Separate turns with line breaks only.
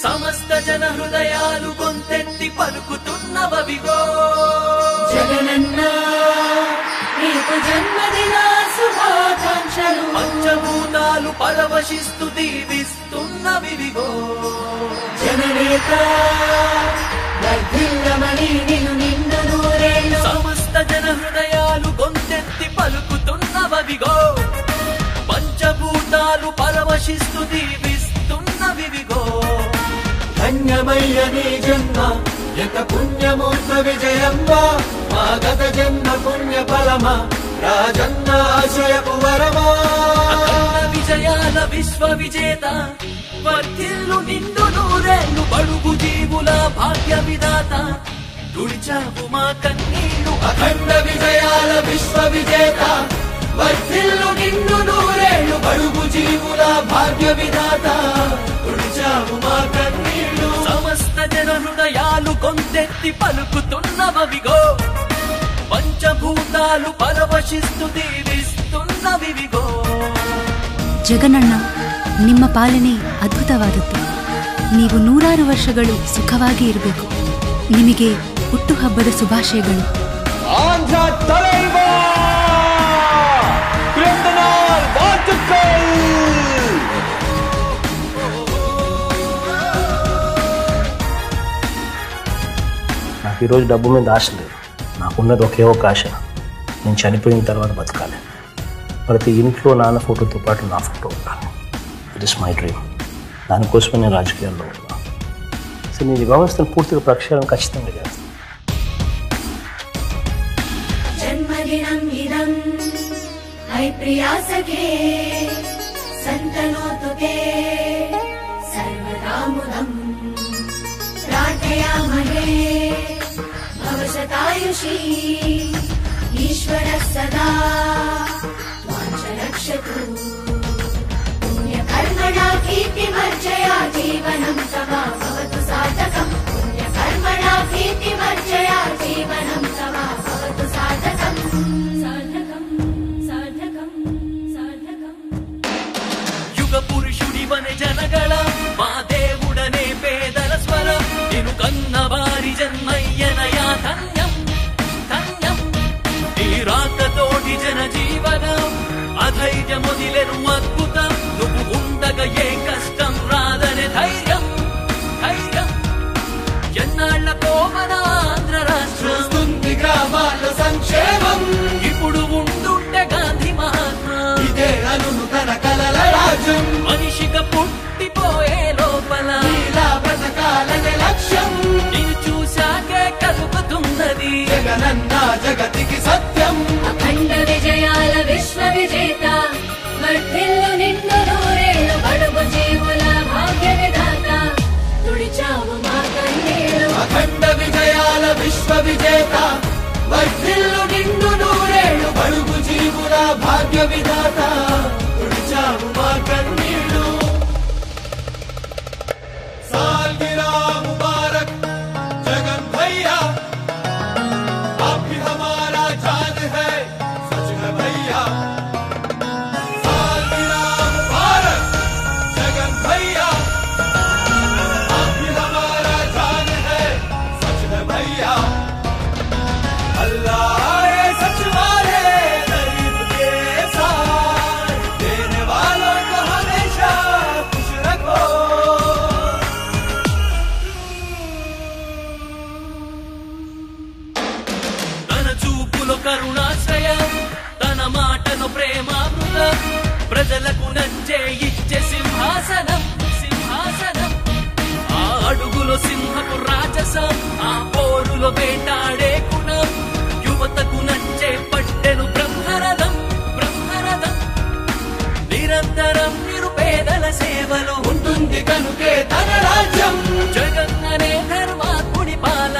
సమస్త జన హృదయాలు గొంతెత్తి పలుకుతున్నవవిగో
జగనన్న నీకు జన్మదిన శుభాకాంక్షలు.
పంచభూతాలు పరవశిస్తూ దీవిస్తున్నవివిగో
జననేత వర్ధిల్లమని నిన్ను నిండు నూరేళ్ళు.
సమస్త జన హృదయాలు గొంతెత్తి పలుకుతున్నవవిగో పంచభూతాలు పరవశిస్తూ దీవిస్తున్నవివిగో
ధన్యమయ్య నీ జన్మ యత పుణ్యమూర్త విజయమ్మ మా గత జన్మ పుణ్య ఫలమ రాజన్న ఆశయపు వరమా.
అఖండ విజయాల విశ్వ విజేత వర్ధిల్లు నిండు నూరేళ్ళు బడుగు జీవుల భాగ్య విధాత తుడిచావు మా కన్నీళ్లు.
అఖండ విజయాల విశ్వ విజేత వర్ధిల్లు నిండు నూరేళ్ళు బడుగు జీవుల భాగ్య విధాత తుడిచావు మా కన్నీళ్లు.
సమస్త జన హృదయాలు గొంతెత్తి పలుకుతున్నవవిగో పంచభూతాలు పరవశిస్తూ దీవిస్తున్నవివిగೋ.
ಜಗನಣ್ಣ, ನಿಮ್ಮ ಪಾಲನೆ ಅದ್ಭುತವಾದದ್ದು. ನೀವು 100 ವರ್ಷಗಳು ಸುಖವಾಗಿ ಇರಬೇಕು. ನಿಮಗೆ ಹುಟ್ಟುಹಬ್ಬದ ಶುಭಾಶಯಗಳು.
ಆಂಧ್ರ ತಲೈವಾ ಕ್ರಿಮಿನಲ್ ವಾರ್ಟಿಕಲ್.
నాకు ఈరోజు డబ్బు మీద ఆశ లేదు. నాకున్నది ఒకే ఒక ఆశ, నేను చనిపోయిన తర్వాత బతకాలి. ప్రతి ఇంట్లో నాన్న ఫోటోతో పాటు నా ఫోటో ఉండాలి. It is my dream. దానికోసమే నేను రాజకీయాల్లో ఉన్నా. సో నేను ఈ వ్యవస్థను పూర్తిగా ప్రక్షాళన ఖచ్చితంగా చేస్తాను.
జన్మదినం ఇదం హై ప్రియాసకే సంతనోతుతే సర్వదాముదం ప్రార్థయామహే భవశతాయుషీ ఈశ్వర సదా త్వాంచ రక్షతు. పుణ్యకర్మణా కీర్తిమర్జయా జీవనం తవ భవతు సార్థకం. పుణ్యకర్మణా కీర్తిమర్జయా జీవనం తవ భవతు సార్థకం. సార్థకం సార్థకం సార్థకం.
యుగ పురుషుడివనే జనగళ మా దేవుడనే పేదల స్వర నిను కన్న వారి జన్మయ్యనయా ధన్యం ధన్యం. ఈ రాకతోటి జన జీవనం అధైర్యముదిలెను అద్భుతం. నువ్వు ఉండగా ఏ కష్టం రాదనే ధైర్యం ధైర్యం. ఎన్నాళ్లకో మన ఆంధ్ర రాష్ట్రం
గ్రామాల సంక్షేమం
ఇప్పుడు ఉండుంటే గాంధీ మహాత్మా
ఇదే అనునుతన కలల రాజ్యం.
మనిషిగా పుట్టిపోయే లోపల
ఇలా బ్రతకాలనే లక్ష్యం
నిన్ను చూశాకే కలుగుతున్నది
జగనన్న జగతికి సత్యం. అఖండ విజయాల విశ్వ విజేత వర్ధిల్లు నిండు నూరేళ్ళు బడుగు జీవుల భాగ్య విధాత తుడిచావు మా కన్నీళ్లు. అఖండ విజయాల విశ్వ విజేత వర్ధిల్లు నిండు నూరేళ్ళు బడుగు జీవుల భాగ్య విధాత తుడిచావు మా కన్నీళ్లు. सालगिरह मुबारक जगन भैया, आप भी हमारा जान है, सच है भैया. सालगिरह मुबारक जगन भैया, आप भी हमारा जान है, सच है भैया. अल्लाह ये सच वाले गरीब के साथ देने वालों को हमेशा खुश रखो.
తన చూపులో కరుణాశ్రయ తన మాటను ప్రేమామృత ప్రజలకు నచ్చే ఇచ్చే సింహాసనం సింహాసనం. ఆ అడుగులో సింహపు రాజసం ఆ పోరులో వేటాడే